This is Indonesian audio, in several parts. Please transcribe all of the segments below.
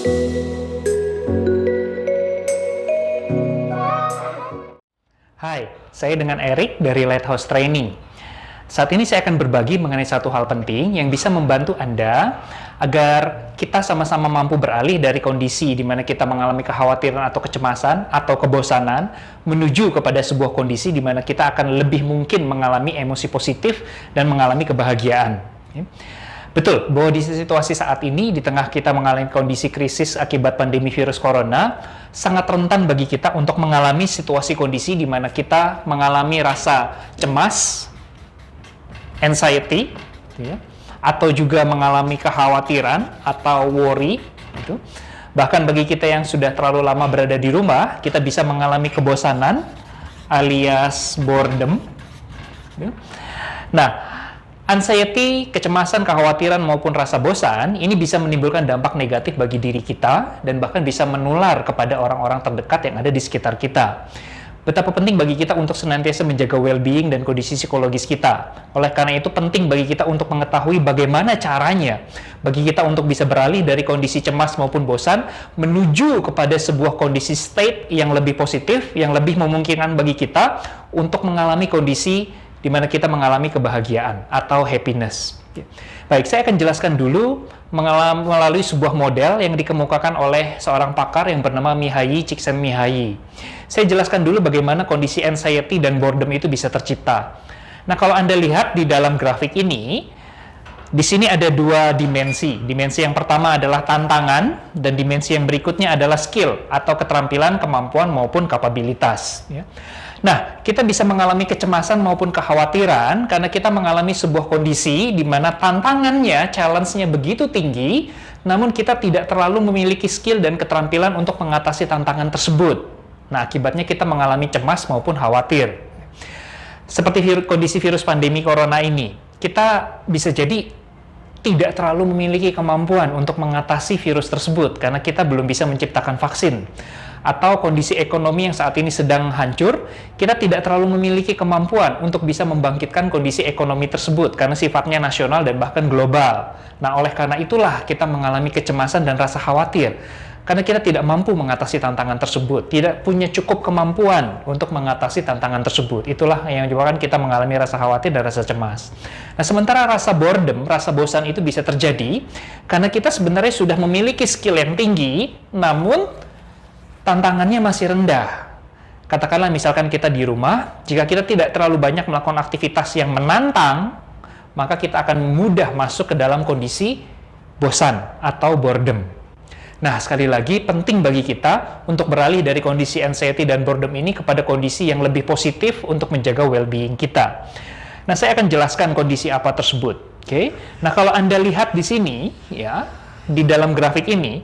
Hai, saya dengan Erik dari Lighthouse Training. Saat ini saya akan berbagi mengenai satu hal penting yang bisa membantu Anda agar kita sama-sama mampu beralih dari kondisi di mana kita mengalami kekhawatiran atau kecemasan atau kebosanan menuju kepada sebuah kondisi di mana kita akan lebih mungkin mengalami emosi positif dan mengalami kebahagiaan. Betul, bahwa di situasi saat ini, di tengah kita mengalami kondisi krisis akibat pandemi virus corona, sangat rentan bagi kita untuk mengalami situasi kondisi di mana kita mengalami rasa cemas, anxiety, atau juga mengalami kekhawatiran atau worry. Bahkan bagi kita yang sudah terlalu lama berada di rumah, kita bisa mengalami kebosanan alias boredom. Nah, anxiety, kecemasan, kekhawatiran, maupun rasa bosan, ini bisa menimbulkan dampak negatif bagi diri kita, dan bahkan bisa menular kepada orang-orang terdekat yang ada di sekitar kita. Betapa penting bagi kita untuk senantiasa menjaga well-being dan kondisi psikologis kita. Oleh karena itu, penting bagi kita untuk mengetahui bagaimana caranya bagi kita untuk bisa beralih dari kondisi cemas maupun bosan, menuju kepada sebuah kondisi state yang lebih positif, yang lebih memungkinkan bagi kita untuk mengalami kondisi di mana kita mengalami kebahagiaan atau happiness. Baik, saya akan jelaskan dulu melalui sebuah model yang dikemukakan oleh seorang pakar yang bernama Mihaly Csikszentmihalyi. Saya jelaskan dulu bagaimana kondisi anxiety dan boredom itu bisa tercipta. Nah, kalau Anda lihat di dalam grafik ini, di sini ada dua dimensi. Dimensi yang pertama adalah tantangan, dan dimensi yang berikutnya adalah skill atau keterampilan, kemampuan, maupun kapabilitas. Nah, kita bisa mengalami kecemasan maupun kekhawatiran karena kita mengalami sebuah kondisi di mana tantangannya, challenge-nya begitu tinggi, namun kita tidak terlalu memiliki skill dan keterampilan untuk mengatasi tantangan tersebut. Nah, akibatnya kita mengalami cemas maupun khawatir. Seperti kondisi virus pandemi corona ini, kita bisa jadi tidak terlalu memiliki kemampuan untuk mengatasi virus tersebut karena kita belum bisa menciptakan vaksin. Atau kondisi ekonomi yang saat ini sedang hancur, kita tidak terlalu memiliki kemampuan untuk bisa membangkitkan kondisi ekonomi tersebut karena sifatnya nasional dan bahkan global. Nah, oleh karena itulah kita mengalami kecemasan dan rasa khawatir karena kita tidak mampu mengatasi tantangan tersebut, tidak punya cukup kemampuan untuk mengatasi tantangan tersebut. Itulah yang menyebabkan kita mengalami rasa khawatir dan rasa cemas. Nah, sementara rasa boredom, rasa bosan itu bisa terjadi karena kita sebenarnya sudah memiliki skill yang tinggi, namun tantangannya masih rendah. Katakanlah misalkan kita di rumah, jika kita tidak terlalu banyak melakukan aktivitas yang menantang, maka kita akan mudah masuk ke dalam kondisi bosan atau boredom. Nah, sekali lagi penting bagi kita untuk beralih dari kondisi anxiety dan boredom ini kepada kondisi yang lebih positif untuk menjaga well-being kita. Nah, saya akan jelaskan kondisi apa tersebut. Oke. Nah, kalau Anda lihat di sini, ya, di dalam grafik ini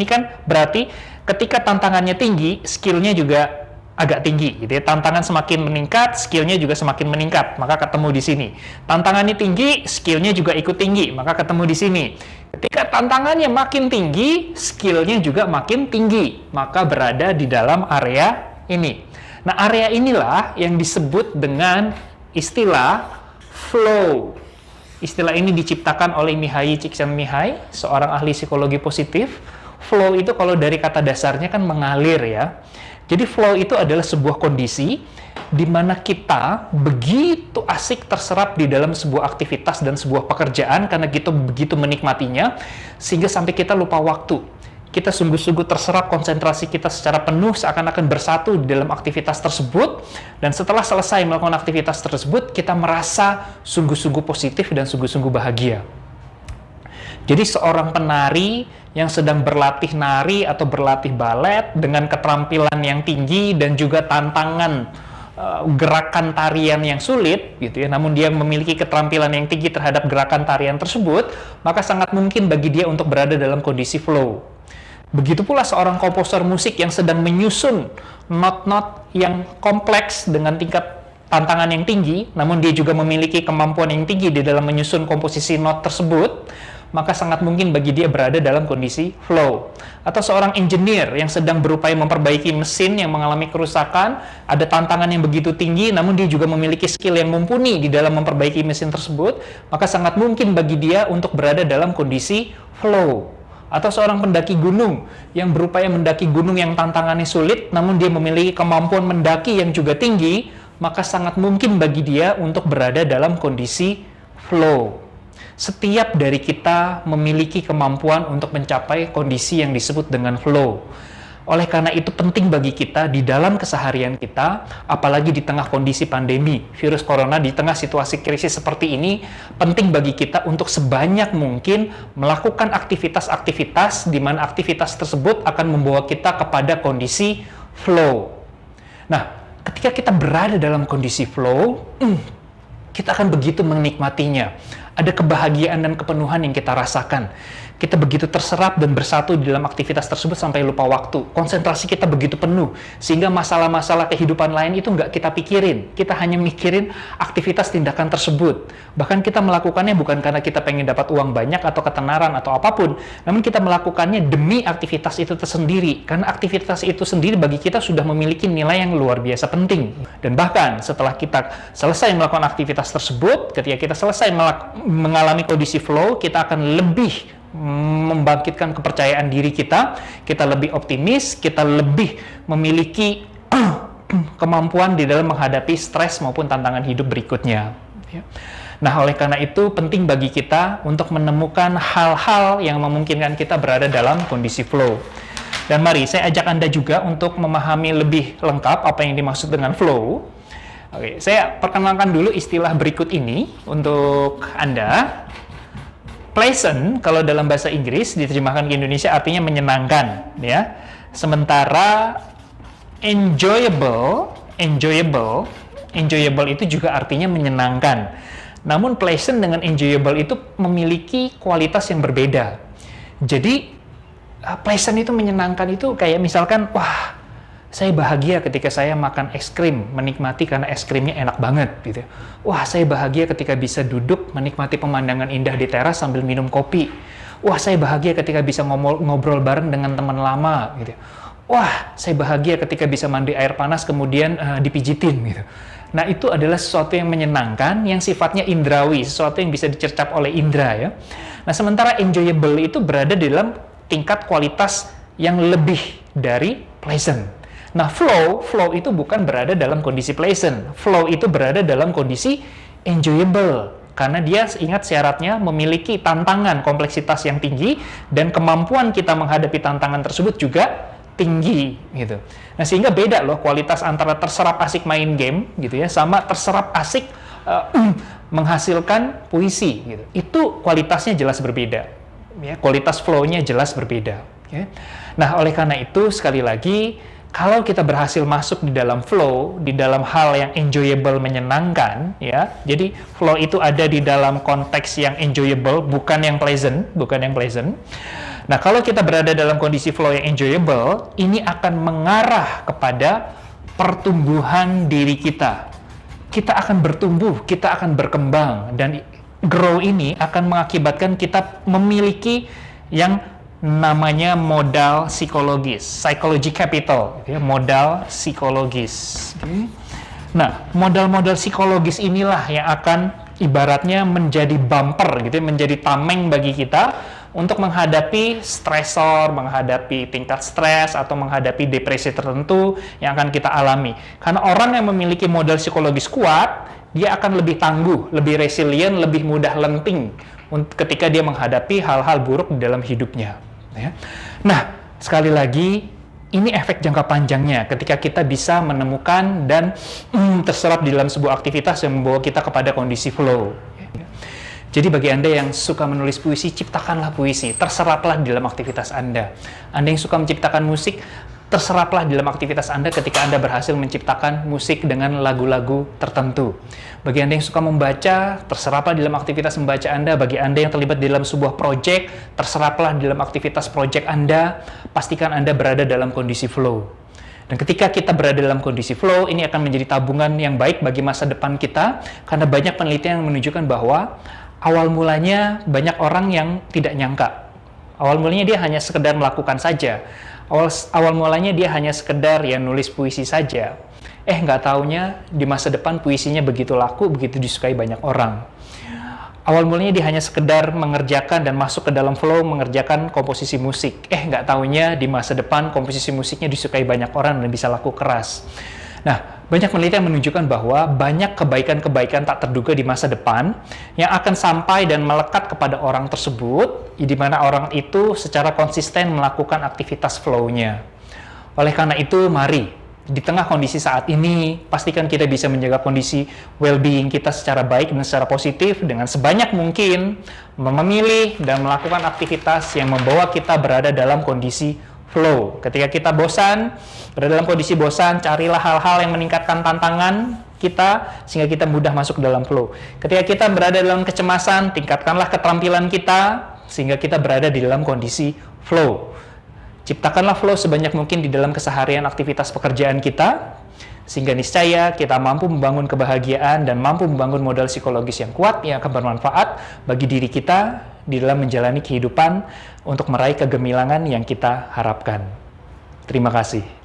kan berarti ketika tantangannya tinggi, skill-nya juga agak tinggi, gitu ya. Tantangan semakin meningkat, skill-nya juga semakin meningkat, maka ketemu di sini. Tantangannya tinggi, skill-nya juga ikut tinggi, maka ketemu di sini. Ketika tantangannya makin tinggi, skill-nya juga makin tinggi, maka berada di dalam area ini. Nah, area inilah yang disebut dengan istilah flow. Istilah ini diciptakan oleh Mihaly Csikszentmihalyi, seorang ahli psikologi positif. Flow itu kalau dari kata dasarnya kan mengalir, ya. Jadi flow itu adalah sebuah kondisi di mana kita begitu asik terserap di dalam sebuah aktivitas dan sebuah pekerjaan karena kita begitu menikmatinya sehingga sampai kita lupa waktu. Kita sungguh-sungguh terserap, konsentrasi kita secara penuh seakan-akan bersatu di dalam aktivitas tersebut, dan setelah selesai melakukan aktivitas tersebut kita merasa sungguh-sungguh positif dan sungguh-sungguh bahagia. Jadi seorang penari yang sedang berlatih nari atau berlatih balet dengan keterampilan yang tinggi dan juga tantangan gerakan tarian yang sulit, gitu ya, namun dia memiliki keterampilan yang tinggi terhadap gerakan tarian tersebut, maka sangat mungkin bagi dia untuk berada dalam kondisi flow. Begitu pula seorang komposer musik yang sedang menyusun not-not yang kompleks dengan tingkat tantangan yang tinggi, namun dia juga memiliki kemampuan yang tinggi di dalam menyusun komposisi not tersebut, maka sangat mungkin bagi dia berada dalam kondisi flow. Atau seorang engineer yang sedang berupaya memperbaiki mesin yang mengalami kerusakan, ada tantangan yang begitu tinggi, namun dia juga memiliki skill yang mumpuni di dalam memperbaiki mesin tersebut, maka sangat mungkin bagi dia untuk berada dalam kondisi flow. Atau seorang pendaki gunung yang berupaya mendaki gunung yang tantangannya sulit, namun dia memiliki kemampuan mendaki yang juga tinggi, maka sangat mungkin bagi dia untuk berada dalam kondisi flow. Setiap dari kita memiliki kemampuan untuk mencapai kondisi yang disebut dengan flow. Oleh karena itu penting bagi kita di dalam keseharian kita, apalagi di tengah kondisi pandemi virus corona, di tengah situasi krisis seperti ini, penting bagi kita untuk sebanyak mungkin melakukan aktivitas-aktivitas di mana aktivitas tersebut akan membawa kita kepada kondisi flow. Nah, ketika kita berada dalam kondisi flow, kita akan begitu menikmatinya. Ada kebahagiaan dan kepenuhan yang kita rasakan. Kita begitu terserap dan bersatu di dalam aktivitas tersebut sampai lupa waktu. Konsentrasi kita begitu penuh, sehingga masalah-masalah kehidupan lain itu nggak kita pikirin. Kita hanya mikirin aktivitas tindakan tersebut. Bahkan kita melakukannya bukan karena kita pengen dapat uang banyak atau ketenaran atau apapun, namun kita melakukannya demi aktivitas itu tersendiri. Karena aktivitas itu sendiri bagi kita sudah memiliki nilai yang luar biasa penting. Dan bahkan setelah kita selesai melakukan aktivitas tersebut, ketika kita selesai mengalami kondisi flow, kita akan lebih membangkitkan kepercayaan diri kita lebih optimis, kita lebih memiliki kemampuan di dalam menghadapi stres maupun tantangan hidup berikutnya. Nah, oleh karena itu penting bagi kita untuk menemukan hal-hal yang memungkinkan kita berada dalam kondisi flow. Dan mari saya ajak Anda juga untuk memahami lebih lengkap apa yang dimaksud dengan flow. Oke, saya perkenalkan dulu istilah berikut ini untuk Anda. Pleasant, kalau dalam bahasa Inggris diterjemahkan ke Indonesia artinya menyenangkan, ya. Sementara enjoyable itu juga artinya menyenangkan. Namun pleasant dengan enjoyable itu memiliki kualitas yang berbeda. Jadi pleasant itu menyenangkan itu kayak misalkan, wah, saya bahagia ketika saya makan es krim, menikmati karena es krimnya enak banget, gitu. Wah, saya bahagia ketika bisa duduk menikmati pemandangan indah di teras sambil minum kopi. Wah, saya bahagia ketika bisa ngobrol bareng dengan teman lama, gitu. Wah, saya bahagia ketika bisa mandi air panas kemudian dipijitin, gitu. Nah, itu adalah sesuatu yang menyenangkan, yang sifatnya indrawi, sesuatu yang bisa dicercap oleh indra, ya. Nah, sementara enjoyable itu berada dalam tingkat kualitas yang lebih dari pleasant. Nah, flow itu bukan berada dalam kondisi pleasant. Flow itu berada dalam kondisi enjoyable. Karena dia, ingat syaratnya, memiliki tantangan kompleksitas yang tinggi dan kemampuan kita menghadapi tantangan tersebut juga tinggi, gitu. Nah, sehingga beda loh kualitas antara terserap asik main game, gitu ya, sama terserap asik menghasilkan puisi, gitu. Itu kualitasnya jelas berbeda. Ya, kualitas flow-nya jelas berbeda. Ya. Nah, oleh karena itu, sekali lagi, kalau kita berhasil masuk di dalam flow, di dalam hal yang enjoyable, menyenangkan, ya. Jadi flow itu ada di dalam konteks yang enjoyable, bukan yang pleasant. Nah, kalau kita berada dalam kondisi flow yang enjoyable, ini akan mengarah kepada pertumbuhan diri kita. Kita akan bertumbuh, kita akan berkembang, dan grow ini akan mengakibatkan kita memiliki yang namanya modal psikologis, psychology capital, gitu ya, modal psikologis. Nah, modal-modal psikologis inilah yang akan ibaratnya menjadi bumper, gitu ya, menjadi tameng bagi kita untuk menghadapi stresor, menghadapi tingkat stres, atau menghadapi depresi tertentu yang akan kita alami. Karena orang yang memiliki modal psikologis kuat, dia akan lebih tangguh, lebih resilient, lebih mudah lenting ketika dia menghadapi hal-hal buruk di dalam hidupnya. Ya. Nah, sekali lagi, ini efek jangka panjangnya ketika kita bisa menemukan dan terserap di dalam sebuah aktivitas yang membawa kita kepada kondisi flow. Jadi bagi Anda yang suka menulis puisi, ciptakanlah puisi, terseraplah di dalam aktivitas Anda. Anda yang suka menciptakan musik, terseraplah di dalam aktivitas Anda ketika Anda berhasil menciptakan musik dengan lagu-lagu tertentu. Bagi Anda yang suka membaca, terseraplah di dalam aktivitas membaca Anda. Bagi Anda yang terlibat di dalam sebuah proyek, terseraplah di dalam aktivitas proyek Anda. Pastikan Anda berada dalam kondisi flow. Dan ketika kita berada dalam kondisi flow, ini akan menjadi tabungan yang baik bagi masa depan kita, karena banyak penelitian yang menunjukkan bahwa awal mulanya banyak orang yang tidak nyangka. Awal mulanya dia hanya sekedar melakukan saja. Awal mulanya dia hanya sekedar ya nulis puisi saja. Nggak taunya di masa depan puisinya begitu laku, begitu disukai banyak orang. awal mulanya dia hanya sekedar mengerjakan dan masuk ke dalam flow mengerjakan komposisi musik. Nggak taunya di masa depan komposisi musiknya disukai banyak orang dan bisa laku keras. Nah, banyak penelitian menunjukkan bahwa banyak kebaikan-kebaikan tak terduga di masa depan yang akan sampai dan melekat kepada orang tersebut, di mana orang itu secara konsisten melakukan aktivitas flow-nya. Oleh karena itu, mari di tengah kondisi saat ini, pastikan kita bisa menjaga kondisi well-being kita secara baik dan secara positif dengan sebanyak mungkin memilih dan melakukan aktivitas yang membawa kita berada dalam kondisi flow. Ketika kita bosan, berada dalam kondisi bosan, carilah hal-hal yang meningkatkan tantangan kita sehingga kita mudah masuk ke dalam flow. Ketika kita berada dalam kecemasan, tingkatkanlah keterampilan kita sehingga kita berada di dalam kondisi flow. Ciptakanlah flow sebanyak mungkin di dalam keseharian aktivitas pekerjaan kita, sehingga niscaya kita mampu membangun kebahagiaan dan mampu membangun modal psikologis yang kuat yang akan bermanfaat bagi diri kita di dalam menjalani kehidupan untuk meraih kegemilangan yang kita harapkan. Terima kasih.